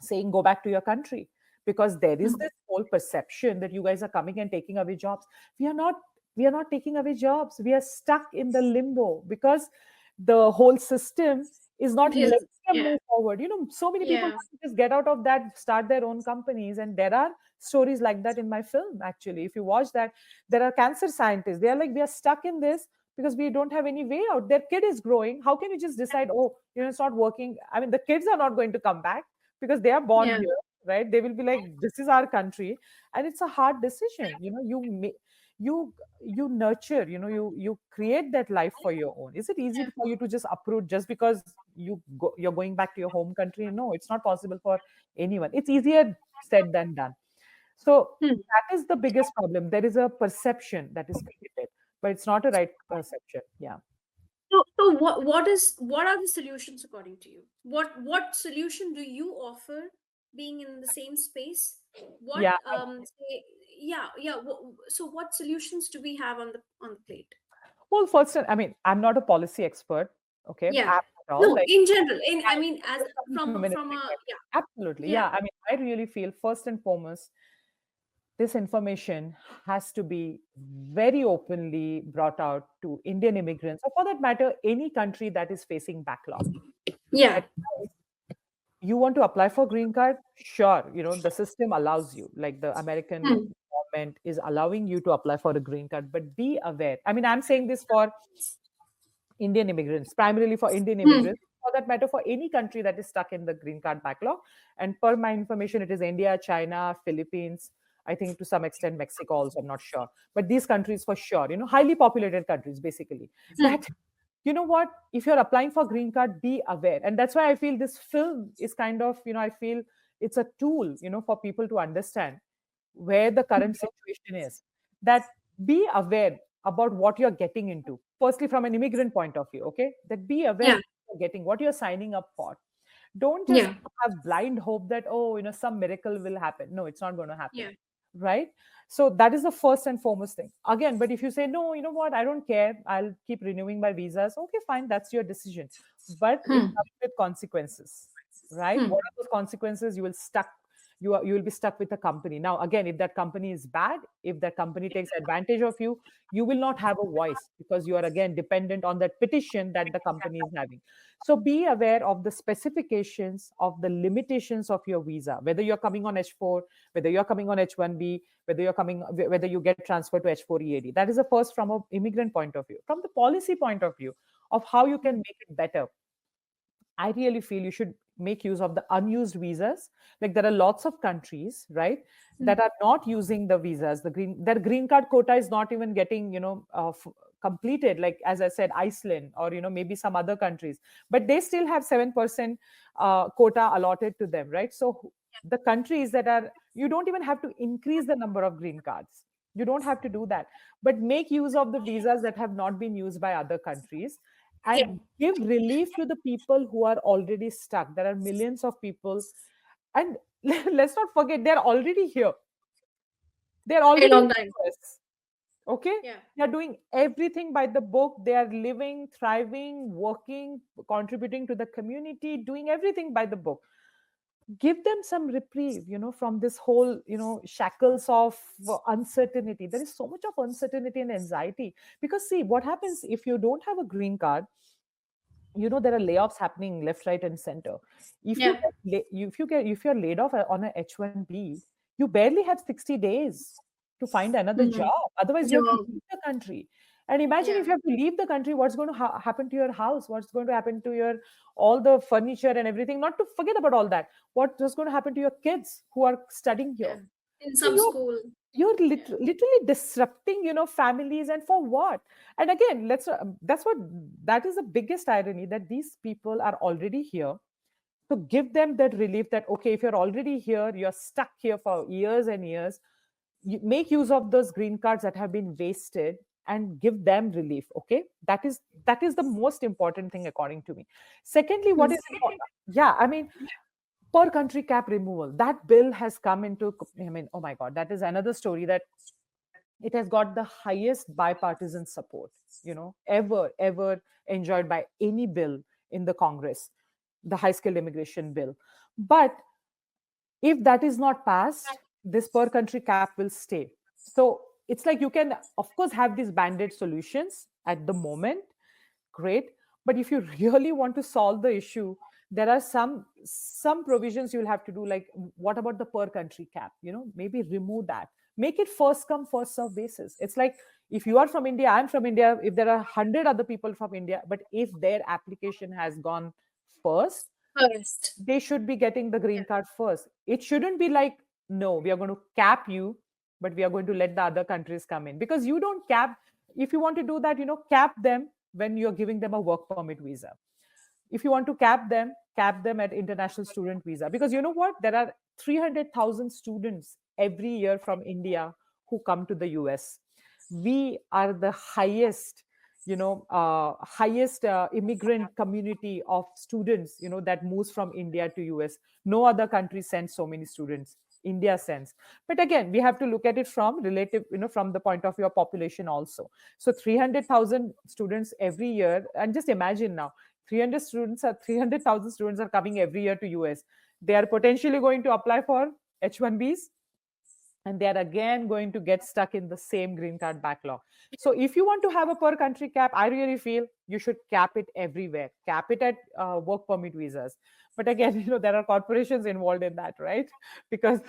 saying, go back to your country, because there is Hmm. this whole perception that you guys are coming and taking away jobs. We are not we are not taking away jobs. We are stuck in the limbo because the whole system is not Is letting them yeah. move forward. So many people Yeah. want to just get out of that, start their own companies, and there are stories like that in my film. Actually, if you watch that, there are cancer scientists. They are like, we are stuck in this because we don't have any way out. Their kid is growing. How can you just decide, oh, it's not working? I mean, the kids are not going to come back because they are born Yeah. here, right? They will be like, this is our country, and it's a hard decision. You nurture, you create that life for your own. Is it easy Yeah. for you to just uproot just because you're going back to your home country? No, it's not possible for anyone. It's easier said than done. So Hmm. that is the biggest problem. There is a perception that is created, but it's not a right perception. Yeah. So what are the solutions according to you? What solution do you offer being in the same space? What Yeah. say, yeah, yeah. So what solutions do we have on the plate? Well, first, I mean, I'm not a policy expert, okay, Yeah. at all. No, Like, in general, in I yeah, mean, as just from from humanistic a point. yeah, Absolutely. yeah. Yeah. I mean, I really feel first and foremost, this information has to be very openly brought out to Indian immigrants, or for that matter, any country that is facing backlog. Yeah. That you want to apply for green card? Sure, the system allows you. Like the American Hmm. government is allowing you to apply for a green card, but be aware. I mean, I'm saying this for Indian immigrants, primarily for Indian Hmm. immigrants. for that matter, for any country that is stuck in the green card backlog. And per my information, it is India, China, Philippines, I think to some extent Mexico also, I'm not sure. But these countries for sure, highly populated countries, basically. That, what, if you're applying for green card, be aware. And that's why I feel this film is kind of, I feel it's a tool, for people to understand where the current situation is. That be aware about what you're getting into. Firstly, from an immigrant point of view, okay? That be aware Yeah. what you're getting, what you're signing up for. Don't just Yeah. have blind hope that, oh, some miracle will happen. No, it's not going to happen. Yeah. Right? So that is the first and foremost thing. Again, but if you say, no, you know what, I don't care, I'll keep renewing my visas, okay, fine, that's your decision. But it Hmm. comes with consequences, right? Hmm. What are those consequences? You will be stuck with a company. Now, again, if that company is bad, if that company takes advantage of you, you will not have a voice because you are again dependent on that petition that the company is having. So be aware of the specifications of the limitations of your visa, whether you're coming on H4, whether you're coming on H1B, whether you get transferred to H4 EAD. That is the first from an immigrant point of view. From the policy point of view of how you can make it better, I really feel you should make use of the unused visas. Like there are lots of countries, right, that are not using the visas. Their green card quota is not even getting, completed. Like as I said, Iceland or maybe some other countries, but they still have 7% quota allotted to them, right? So the countries that are, you don't even have to increase the number of green cards. You don't have to do that, but make use of the visas that have not been used by other countries Yeah. and give relief to the people who are already stuck. There are millions of people, and let's not forget they're already here. They're Very already in long the time. US. Okay, Yeah. they're doing everything by the book. They are living, thriving, working, contributing to the community, doing everything by the book. Give them some reprieve, from this whole, shackles of uncertainty. There is so much of uncertainty and anxiety because see what happens if you don't have a green card. There are layoffs happening left, right, and center. If you Yeah. if you're laid off on a H1B, you barely have 60 days to find another Hmm. job. Otherwise, you have to Job. leave the country. And imagine Yeah. if you have to leave the country, what's going to happen to your house? What's going to happen to your all the furniture and everything? Not to forget about all that. What is going to happen to your kids who are studying here? Yeah. In So some school. you're Yeah. literally disrupting families, and for what? And again, that is the biggest irony, that these people are already here. So give them that relief that, okay, if you're already here, you're stuck here for years and years, you make use of those green cards that have been wasted and give them relief. Okay, that is the most important thing according to me. Secondly, what Hmm. is important? Yeah, I mean, per country cap removal, that bill has come into, I mean, oh my god, that is another story, that it has got the highest bipartisan support, ever enjoyed by any bill in the Congress, the high skilled immigration bill. But if that is not passed, this per country cap will stay. So it's like you can, of course, have these band-aid solutions at the moment, great. But if you really want to solve the issue, there are some provisions you'll have to do. Like, what about the per country cap? Maybe remove that. Make it first come first serve basis. It's like, if you are from India, I'm from India. If there are 100 other people from India, but if their application has gone first, First. they should be getting the Yeah. green card first. It shouldn't be like, no, we are going to cap you, but we are going to let the other countries come in, because you don't cap. If you want to do that, cap them when you're giving them a work permit visa. If you want to cap them at international student visa, because you know what, there are 300,000 students every year from India who come to the US. We are the highest immigrant community of students, that moves from India to US. No other country sends so many students. India sends. But again, we have to look at it from relative, from the point of view of population also. So 300,000 students every year, and just imagine now, 300,000 students are coming every year to US. They are potentially going to apply for H1Bs, and they are again going to get stuck in the same green card backlog. So if you want to have a per country cap, I really feel you should cap it everywhere. Cap it at work permit visas. But again, there are corporations involved in that, right? Because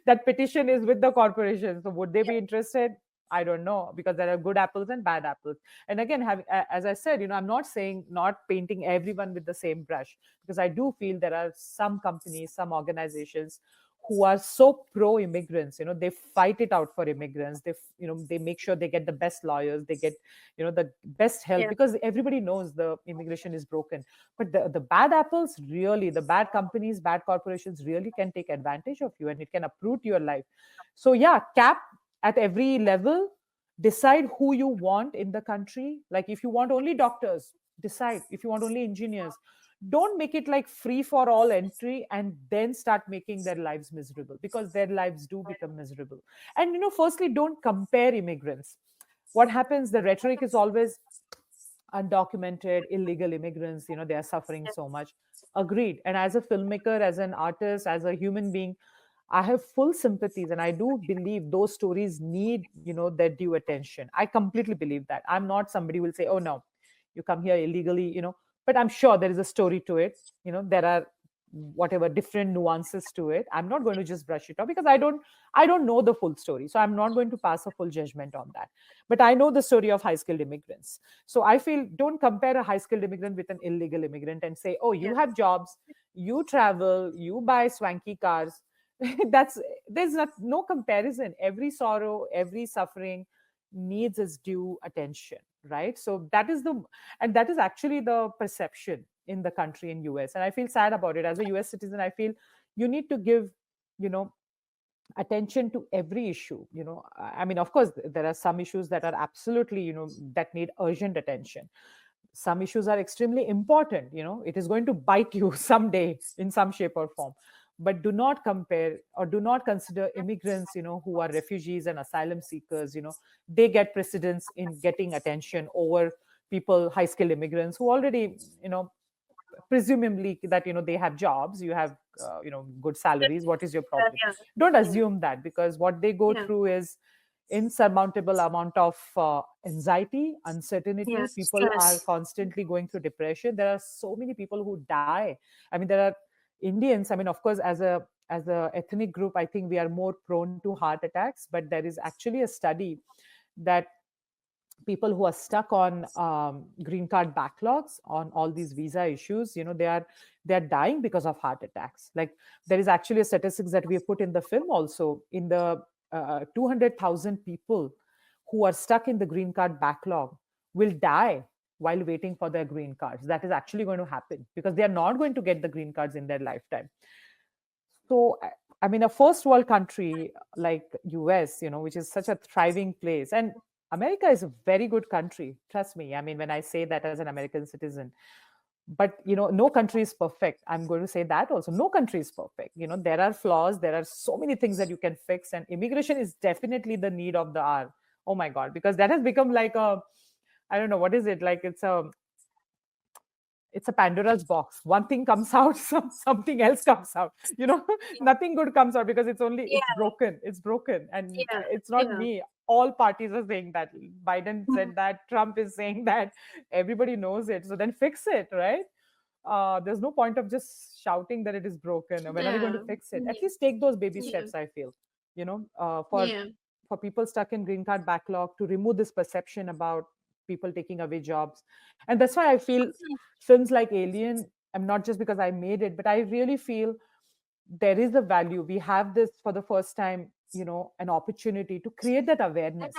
that petition is with the corporations. So would they be interested? I don't know, because there are good apples and bad apples. And again, as I said, I'm not saying, not painting everyone with the same brush, because I do feel there are some companies, some organizations who are so pro immigrants. They fight it out for immigrants. They make sure they get the best lawyers, they get the best help, Yeah. because everybody knows the immigration is broken. But the bad apples, really, the bad companies, bad corporations really can take advantage of you, and it can uproot your life. So yeah, cap at every level, decide who you want in the country. Like, if you want only doctors, decide. If you want only engineers, don't make it like free for all entry and then start making their lives miserable, because their lives do become miserable. And firstly, don't compare immigrants. What happens, the rhetoric is always undocumented illegal immigrants, they are suffering so much. Agreed. And as a filmmaker, as an artist, as a human being, I have full sympathies, and I do believe those stories need, their due attention. I completely believe that. I'm not somebody who will say, oh no, you come here illegally, but I'm sure there is a story to it. There are whatever different nuances to it. I'm not going to just brush it off, because I don't know the full story. So I'm not going to pass a full judgment on that. But I know the story of high skilled immigrants. So I feel, don't compare a high skilled immigrant with an illegal immigrant and say, oh, you Yeah. have jobs, you travel, you buy swanky cars. That's There's no comparison. Every sorrow, every suffering needs its due attention, right? So that is actually the perception in the country, in US. And I feel sad about it. As a US citizen, I feel you need to give, you know attention to every issue. I mean, of course, there are some issues that are absolutely, that need urgent attention. Some issues are extremely important. It is going to bite you someday in some shape or form. But do not compare, or do not consider immigrants, who are refugees and asylum seekers. They get precedence in getting attention over people, high skilled immigrants who already, presumably, that they have jobs, you have good salaries. What is your problem? Yeah. Don't Yeah. assume that, because what they go Yeah. through is insurmountable amount of anxiety, Yeah. uncertainty. People are Stress. constantly going through depression. There are so many people who die. I mean, there are Indians. I mean, of course, as a ethnic group, I think we are more prone to heart attacks. But there is actually a study that people who are stuck on green card backlogs, on all these visa issues, they are dying because of heart attacks. Like, there is actually a statistics that we have put in the film also. In the 200,000 people who are stuck in the green card backlog will die while waiting for their green cards. That is actually going to happen, because they are not going to get the green cards in their lifetime. So I mean, a first world country like US, which is such a thriving place, and America is a very good country, trust me. I mean, when I say that as an American citizen. But no country is perfect. I'm going to say that also. No country is perfect. There are flaws, there are so many things that you can fix, and immigration is definitely the need of the hour. Oh my god, because that has become like a, I don't know, what is it, like, it's a Pandora's box. One thing comes out, something else comes out. Nothing good comes out, because it's Yeah. broken. It's broken, and Yeah. it's not Yeah. me. All parties are saying that. Biden Mhm. said that. Trump is saying that. Everybody knows it. So then fix it, right? There's no point of just shouting that it is broken. When are we going to Yeah. fix it? At Yeah. least take those baby Yeah. steps. I feel, for Yeah. people stuck in green card backlog, to remove this perception about people taking away jobs. And that's why I feel films like Alien, I'm not just because I made it, but I really feel there is a value. We have this for the first time, an opportunity to create that awareness,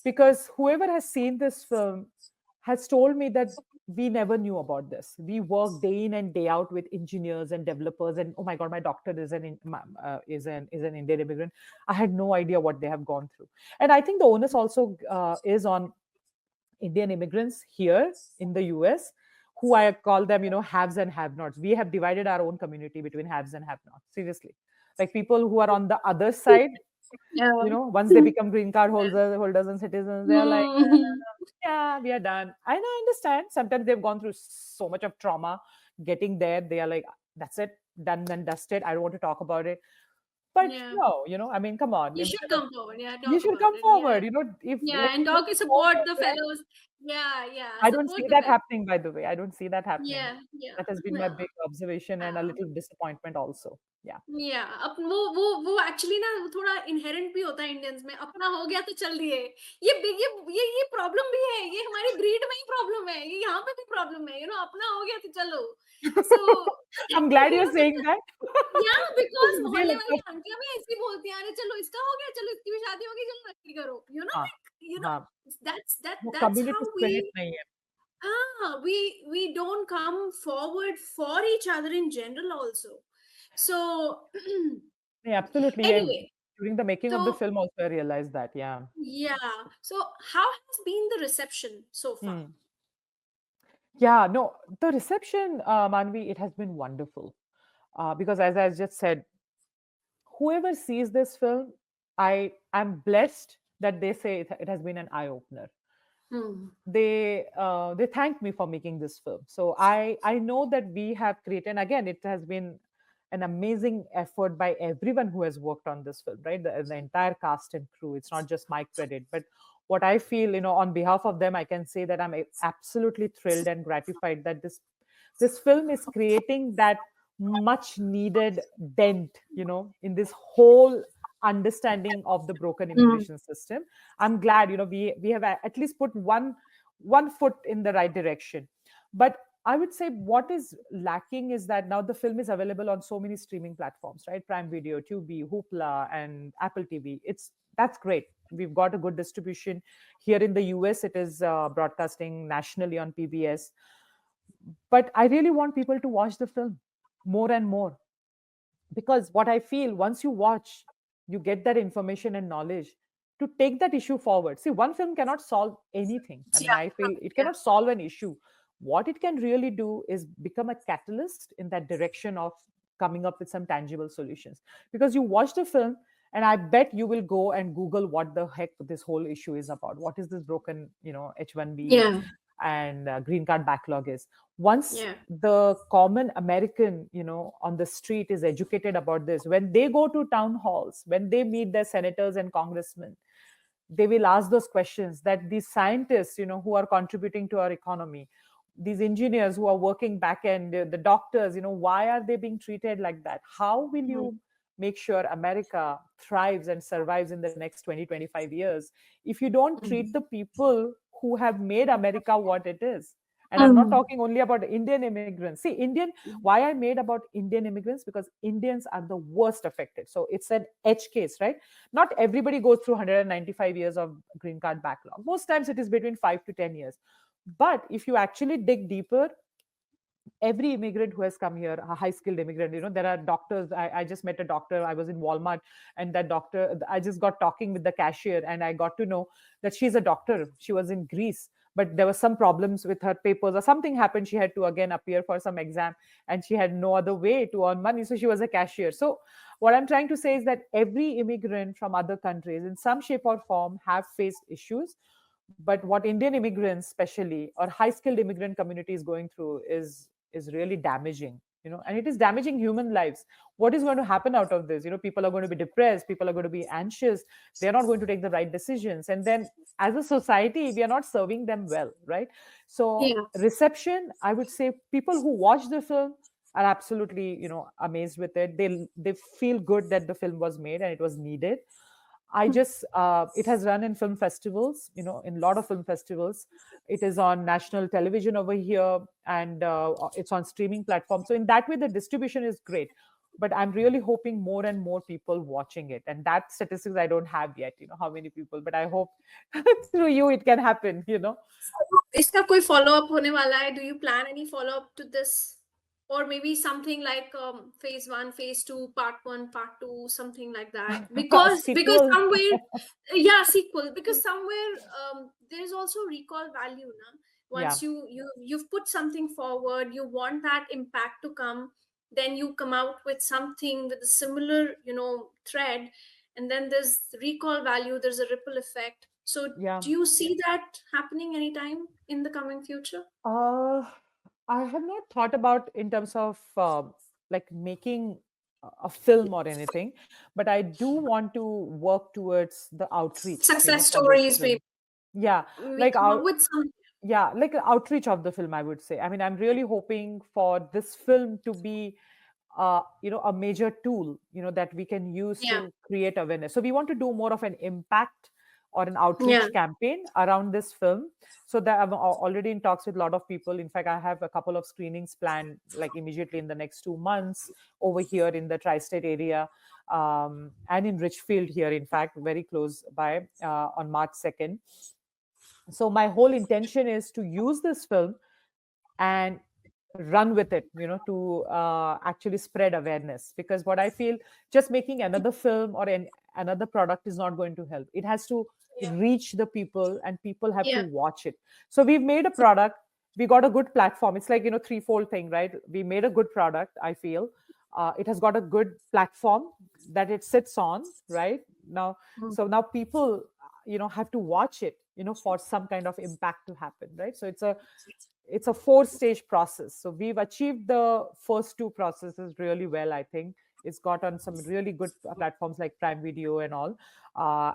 because whoever has seen this film has told me that we never knew about this. We work day in and day out with engineers and developers, and oh my god, my doctor is an Indian immigrant. I had no idea what they have gone through. And I think the onus also is on Indian immigrants here in the US, who I call them, haves and have nots. We have divided our own community between haves and have nots. Seriously. Like, people who are on the other side, Yeah. once they become green card holders and citizens, they're like, Mhm. yeah, we are done. And I understand. Sometimes they've gone through so much of trauma getting there. They are like, that's it, done and dusted. I don't want to talk about it. But Yeah. no, I mean, come on. You should come forward. Yeah. You Talk should about come it. Yeah. forward. If Yeah. let's And say talk you're to support supportive, the right? fellows. Yeah, I don't see support the that web. happening, by the way. I don't see that happening. Yeah, That has been my yeah. big observation and a little disappointment also. Yeah. या up वो actually ना थोड़ा inherent भी होता है Indians में, अपना हो गया तो चल दिए। ये प्रॉब्लम भी है, ये हमारी ब्रीड में ही प्रॉब्लम है, ये यहाँ पे भी प्रॉब्लम है, अपना हो गया तो चलो। सो I'm glad you're saying that. या बिकॉज़ मुझे मोहल्ले लगता वाली है आंटियाँ भी ऐसी बोलती हैं, "अरे चलो इसका हो गया, चलो इसकी भी शादी हो गई, चलो नौकरी करो।" हाँ, लाइक हाँ, वो that's community how we spirit नहीं है। we don't come forward for each other in general also. So नहीं, absolutely, yeah. anyway, During the making of the so film also I realized that, yeah. yeah. So how has been the reception so far? Hmm. Yeah, no, the reception, Manvi, it has been wonderful. Because as I just said, whoever sees this film, I am blessed that they say it has been an eye opener. Hmm. They thank me for making this film. So I know that we have created. And again, it has been an amazing effort by everyone who has worked on this film, right? The entire cast and crew. It's not just my credit, but what I feel, on behalf of them, I can say that I'm absolutely thrilled and gratified that this film is creating that much needed dent, in this whole understanding of the broken Hmm. immigration system. I'm glad, we have at least put one foot in the right direction. But I would say what is lacking is that now the film is available on so many streaming platforms, right? Prime Video, Tubi, Hoopla, and Apple TV. That's great. We've got a good distribution here in the US. It is broadcasting nationally on PBS. But I really want people to watch the film more and more, because what I feel, once you watch, you get that information and knowledge to take that issue forward. See, one film cannot solve anything. I mean, Yeah, I feel it yeah. cannot solve an issue. What it can really do is become a catalyst in that direction of coming up with some tangible solutions. Because you watch the film, and I bet you will go and Google what the heck this whole issue is about. What is this broken, H1B Yeah, and green card backlog is? Once yeah. the common American, on the street is educated about this, when they go to town halls, when they meet their senators and congressmen, they will ask those questions that these scientists, who are contributing to our economy, these engineers who are working back end, the doctors, why are they being treated like that? How will Hmm. you make sure America thrives and survives in the next 20, 25 years if you don't treat the people who have made America what it is? And I'm not Hmm. talking only about Indian immigrants. See, why I made about Indian immigrants, because Indians are the worst affected. So it's an edge case, right? Not everybody goes through 195 years of green card backlog. Most times it is between 5 to 10 years. But if you actually dig deeper, every immigrant who has come here, a high skilled immigrant, there are doctors. I just met a doctor. I was in Walmart, and that doctor, I just got talking with the cashier, and I got to know that she's a doctor. She was in Greece, but there were some problems with her papers or something happened. She had to again appear for some exam, and she had no other way to earn money. So she was a cashier. So what I'm trying to say is that every immigrant from other countries, in some shape or form, have faced issues. But what Indian immigrants, especially, or high skilled immigrant community is going through is really damaging, and it is damaging human lives. What is going to happen out of this? People are going to be depressed, people are going to be anxious, they're not going to take the right decisions, and then as a society we are not serving them well, right? So Yeah. reception, I would say, people who watch the film are absolutely, amazed with it. They feel good that the film was made and it was needed. It has run in film festivals, in a lot of film festivals. It is on national television over here, and it's on streaming platforms. So in that way, the distribution is great. But I'm really hoping more and more people watching it. And that statistics I don't have yet, how many people, but I hope through you it can happen. इसका कोई follow up होने वाला है? Do you plan any follow up to this? Or maybe something like phase 1, phase 2, part 1, part 2, something like that. Because Sequel. somewhere, yeah, sequel. Because somewhere there's also recall value, na? Yeah. Once you've put something forward, you want that impact to come, then you come out with something with a similar, thread, and then there's recall value, there's a ripple effect. So Yeah. do you see that happening anytime in the coming future? Uh, I have not thought about in terms of like making a film or anything, but I do want to work towards the outreach, Success for this stories, maybe film. Yeah, we like come up out. with some. yeah, like an outreach of the film, I would say. I mean, I'm really hoping for this film to be a major tool, that we can use Yeah. to create awareness. So we want to do more of an impact or an Yeah. outreach campaign around this film. So that I'm already in talks with a lot of people. In fact, I have a couple of screenings planned like immediately in the next 2 months over here in the tri-state area, and in Richfield here, in fact, very close by, on March 2nd. So my whole intention is to use this film and run with it, to actually spread awareness. Because what I feel, just making another film or another product is not going to help. It has to Yeah. reach the people, and people have to Yeah. watch it. So we've made a product, we got a good platform. It's like, threefold thing, right? We made a good product, I feel. It has got a good platform that it sits on right now. Mm. So now people, have to watch it, for some kind of impact to happen, right? So it's a 4-stage process. So we've achieved the first two processes really well, I think. It's got on some really good platforms like Prime Video and all,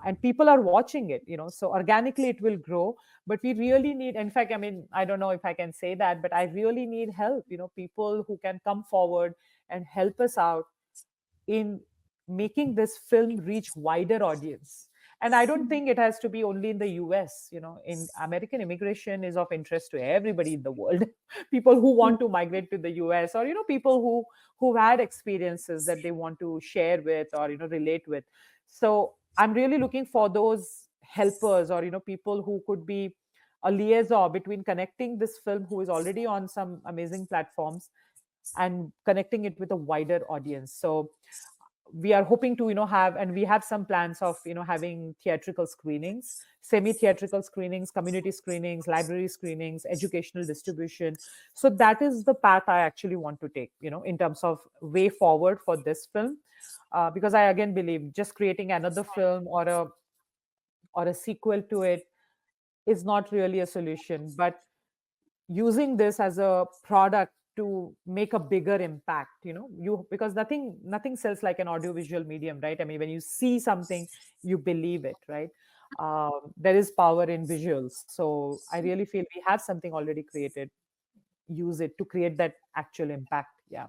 and people are watching it. So organically it will grow. But we really need, in fact, I mean, I don't know if I can say that, but I really need help. People who can come forward and help us out in making this film reach wider audience. And I don't think it has to be only in the US. In American immigration is of interest to everybody in the world. People who want to migrate to the US, or people who've had experiences that they want to share with, or relate with. So I'm really looking for those helpers, or people who could be a liaison between connecting this film, who is already on some amazing platforms, and connecting it with a wider audience. So we are hoping to have, and we have some plans of having theatrical screenings, semi theatrical screenings, community screenings, library screenings, educational distribution. So that is the path I actually want to take, in terms of way forward for this film. Because I again believe just creating another film or a sequel to it is not really a solution, but using this as a product to make a bigger impact, because nothing sells like an audiovisual medium, right? I mean, when you see something, you believe it, right? There is power in visuals. So I really feel we have something already created, use it to create that actual impact. Yeah.